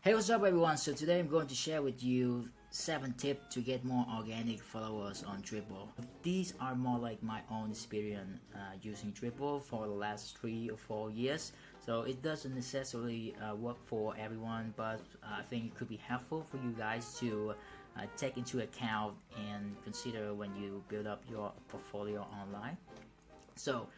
Hey, what's up everyone? So today I'm going to share with you 7 tips to get more organic followers on Dribbble. These are more like my own experience using Dribbble for the last 3 or 4 years. So it doesn't necessarily work for everyone, but I think it could be helpful for you guys to take into account and consider when you build up your portfolio online. So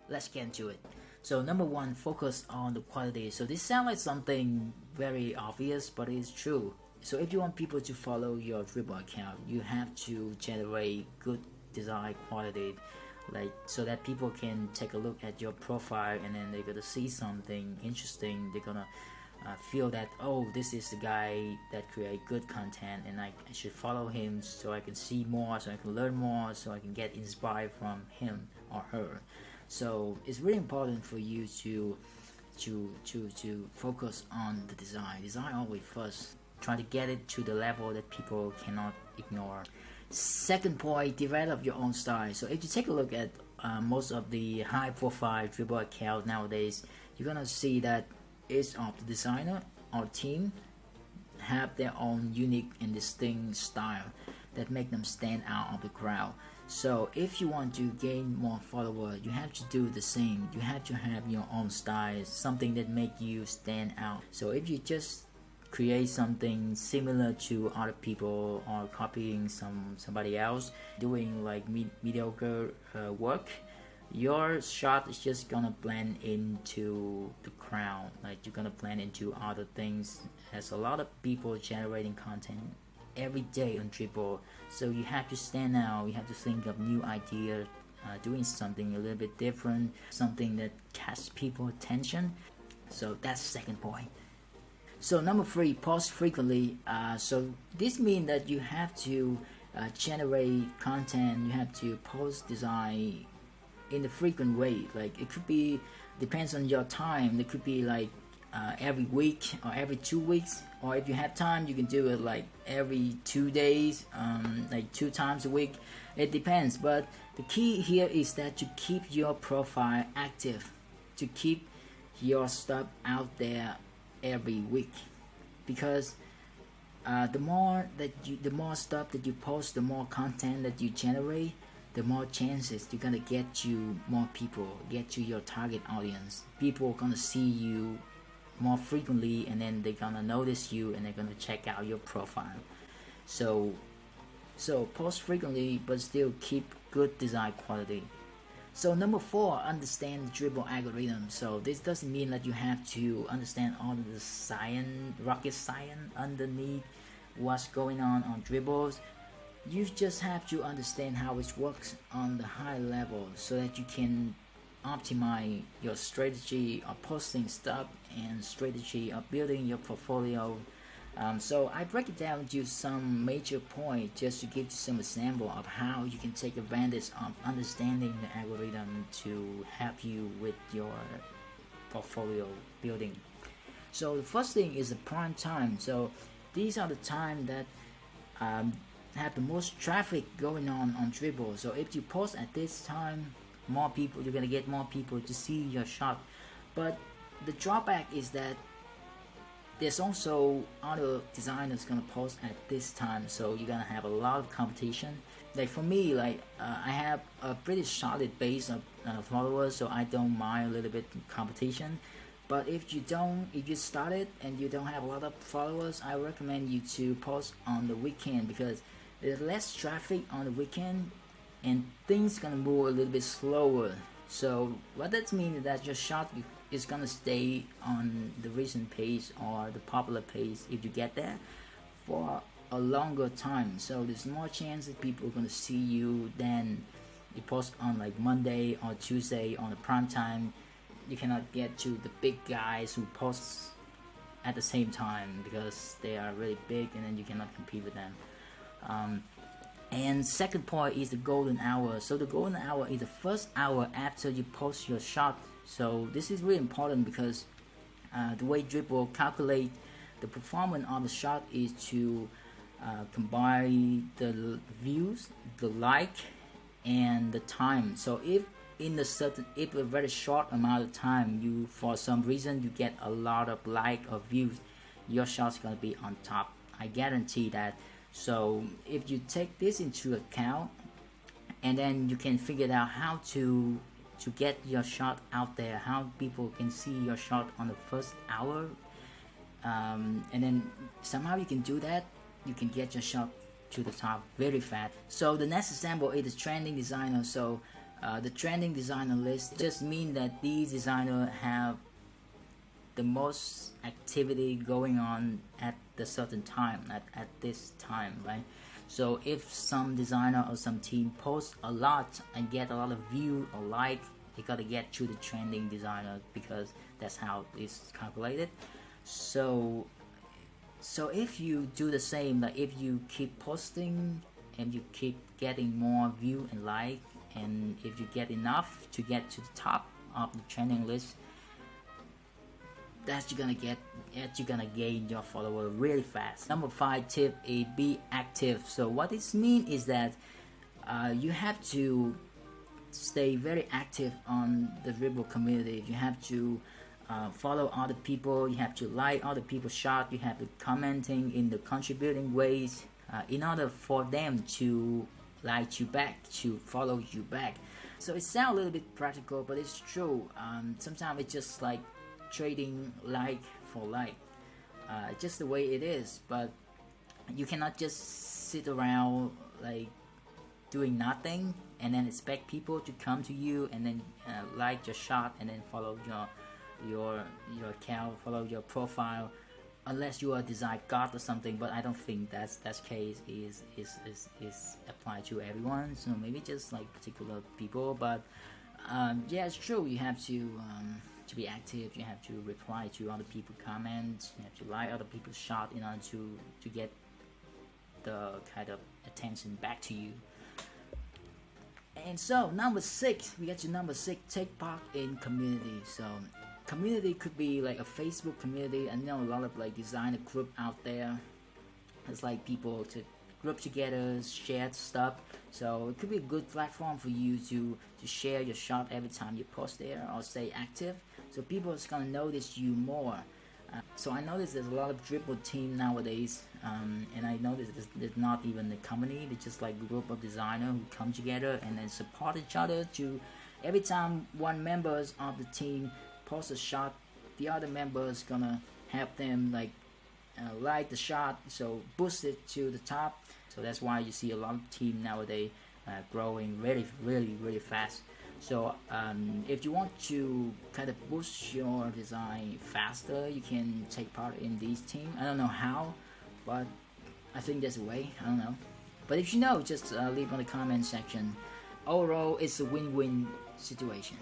let's get into it. So number 1, focus on the quality. So this sounds like something very obvious, but it's true. So if you want people to follow your Dribbble account, you have to generate good design quality, like so that people can take a look at your profile and then they're gonna see something interesting. They're gonna feel that, oh, this is the guy that create good content and I should follow him so I can see more, so I can learn more, so I can get inspired from him or her. So it's really important for you to focus on the design. Design always first. Try to get it to the level that people cannot ignore. Second point, develop your own style. So if you take a look at most of the high-profile Dribbble accounts nowadays, you're gonna see that each of the designer or team have their own unique and distinct style that make them stand out of the crowd. So if you want to gain more followers, you have to do the same. You have to have your own style, something that make you stand out. So if you just create something similar to other people or copying somebody else doing like mediocre work, your shot is just gonna blend into the crowd. Like you're gonna blend into other things. There's a lot of people generating content every day on Dribbble, so you have to stand out. You have to think of new ideas, doing something a little bit different, something that catches people's attention. So that's the second point. So number 3, post frequently. So this means that you have to generate content. You have to post design in a frequent way. Like it could be, depends on your time. It could be like every week or every 2 weeks, or if you have time you can do it like every 2 days, like 2 times a week. It depends, but the key here is that to keep your profile active, to keep your stuff out there every week, because the more stuff that you post, the more content that you generate, the more chances you're gonna get to more people, get to your target audience. People are gonna see you more frequently, and then they're gonna notice you and they're gonna check out your profile. So post frequently but still keep good design quality. So number 4, understand the Dribbble algorithm. So this doesn't mean that you have to understand all of the science, rocket science underneath what's going on Dribbles. You just have to understand how it works on the high level so that you can optimize your strategy of posting stuff and strategy of building your portfolio. So I break it down to some major points just to give you some example of how you can take advantage of understanding the algorithm to help you with your portfolio building. So the first thing is the prime time. So these are the time that have the most traffic going on Dribbble. So if you post at this time, more people, you're gonna get more people to see your shot. But the drawback is that there's also other designers gonna post at this time, so you're gonna have a lot of competition. Like for me, like I have a pretty solid base of followers, so I don't mind a little bit competition. But if you started and you don't have a lot of followers, I recommend you to post on the weekend, because there's less traffic on the weekend and things gonna move a little bit slower. So what that means is that your shot is gonna stay on the recent page or the popular page if you get there for a longer time. So there's more chance that people are gonna see you than you post on like Monday or Tuesday on the prime time. You cannot get to the big guys who post at the same time because they are really big, and then you cannot compete with them. And second point is the golden hour. So the golden hour is the first hour after you post your shot. So this is really important because the way Dribbble calculate the performance of the shot is to combine the views, the like, and the time. So if a very short amount of time, you for some reason you get a lot of like or views, your shot's gonna be on top. I guarantee that. So if you take this into account, and then you can figure out how to get your shot out there, how people can see your shot on the first hour, and then somehow you can do that, you can get your shot to the top very fast. So the next example is the trending designer. So the trending designer list just mean that these designers have the most activity going on at the certain time, at this time, right? So if some designer or some team posts a lot and get a lot of view or like, they gotta get to the trending designer, because that's how it's calculated. So if you do the same, like if you keep posting and you keep getting more view and like, and if you get enough to get to the top of the trending list, that's you're gonna gain your follower really fast. Number 5 tip is be active. So what this means is that you have to stay very active on the Dribbble community. You have to follow other people, you have to like other people's shot, you have to commenting in the contributing ways in order for them to like you back, to follow you back. So it sounds a little bit practical, but it's true. Sometimes it's just like trading like for like, just the way it is. But you cannot just sit around like doing nothing and then expect people to come to you and then like your shot and then follow your account, follow your profile, unless you are a design god or something. But I don't think that's case is applied to everyone. So maybe just like particular people. But yeah, it's true. You have to be active. You have to reply to other people's comments. You have to like other people's shot in order to get the kind of attention back to you. And so number 6, we get to number 6, take part in community. So community could be like a Facebook community. I know a lot of like designer group out there. It's like people to group together, share stuff. So it could be a good platform for you to share your shot every time you post there or stay active. So people is gonna notice you more. So I noticed there's a lot of Dribbble team nowadays, and I noticed there's not even a company. They're just like a group of designers who come together and then support each other. To every time one members of the team posts a shot, the other members gonna help them like the shot, so boost it to the top. So that's why you see a lot of team nowadays growing really fast. So if you want to kind of boost your design faster, you can take part in these teams. I don't know how, but I think there's a way. I don't know, but if you know, just leave on the comment section. Overall, it's a win-win situation.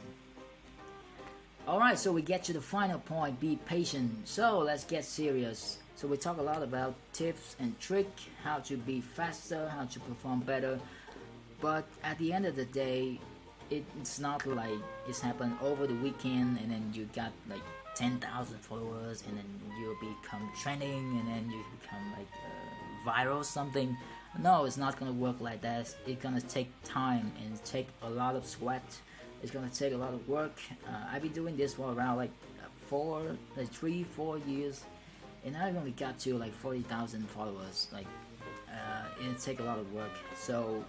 Alright, so we get to the final point, be patient. So let's get serious. So we talk a lot about tips and tricks, how to be faster, how to perform better. But at the end of the day, it's not like it's happened over the weekend and then you got like 10,000 followers and then you become trending and then you become like viral or something. No, it's not gonna work like that. It's gonna take time and take a lot of sweat. It's gonna take a lot of work. I've been doing this for around like 3-4 years, and I only got to like 40,000 followers. Like it takes a lot of work. So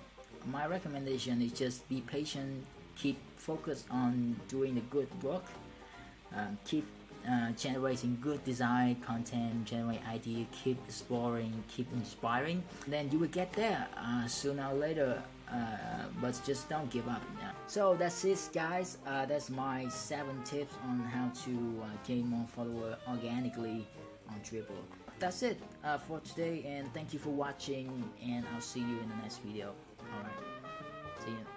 my recommendation is just be patient, keep focused on doing the good work, keep generating good design content, generate idea, keep exploring, keep inspiring. Then you will get there sooner or later. But just don't give up. Yeah. So that's it, guys. That's my 7 tips on how to gain more followers organically on Dribbble. That's it for today, and thank you for watching, and I'll see you in the next video. Alright, see you.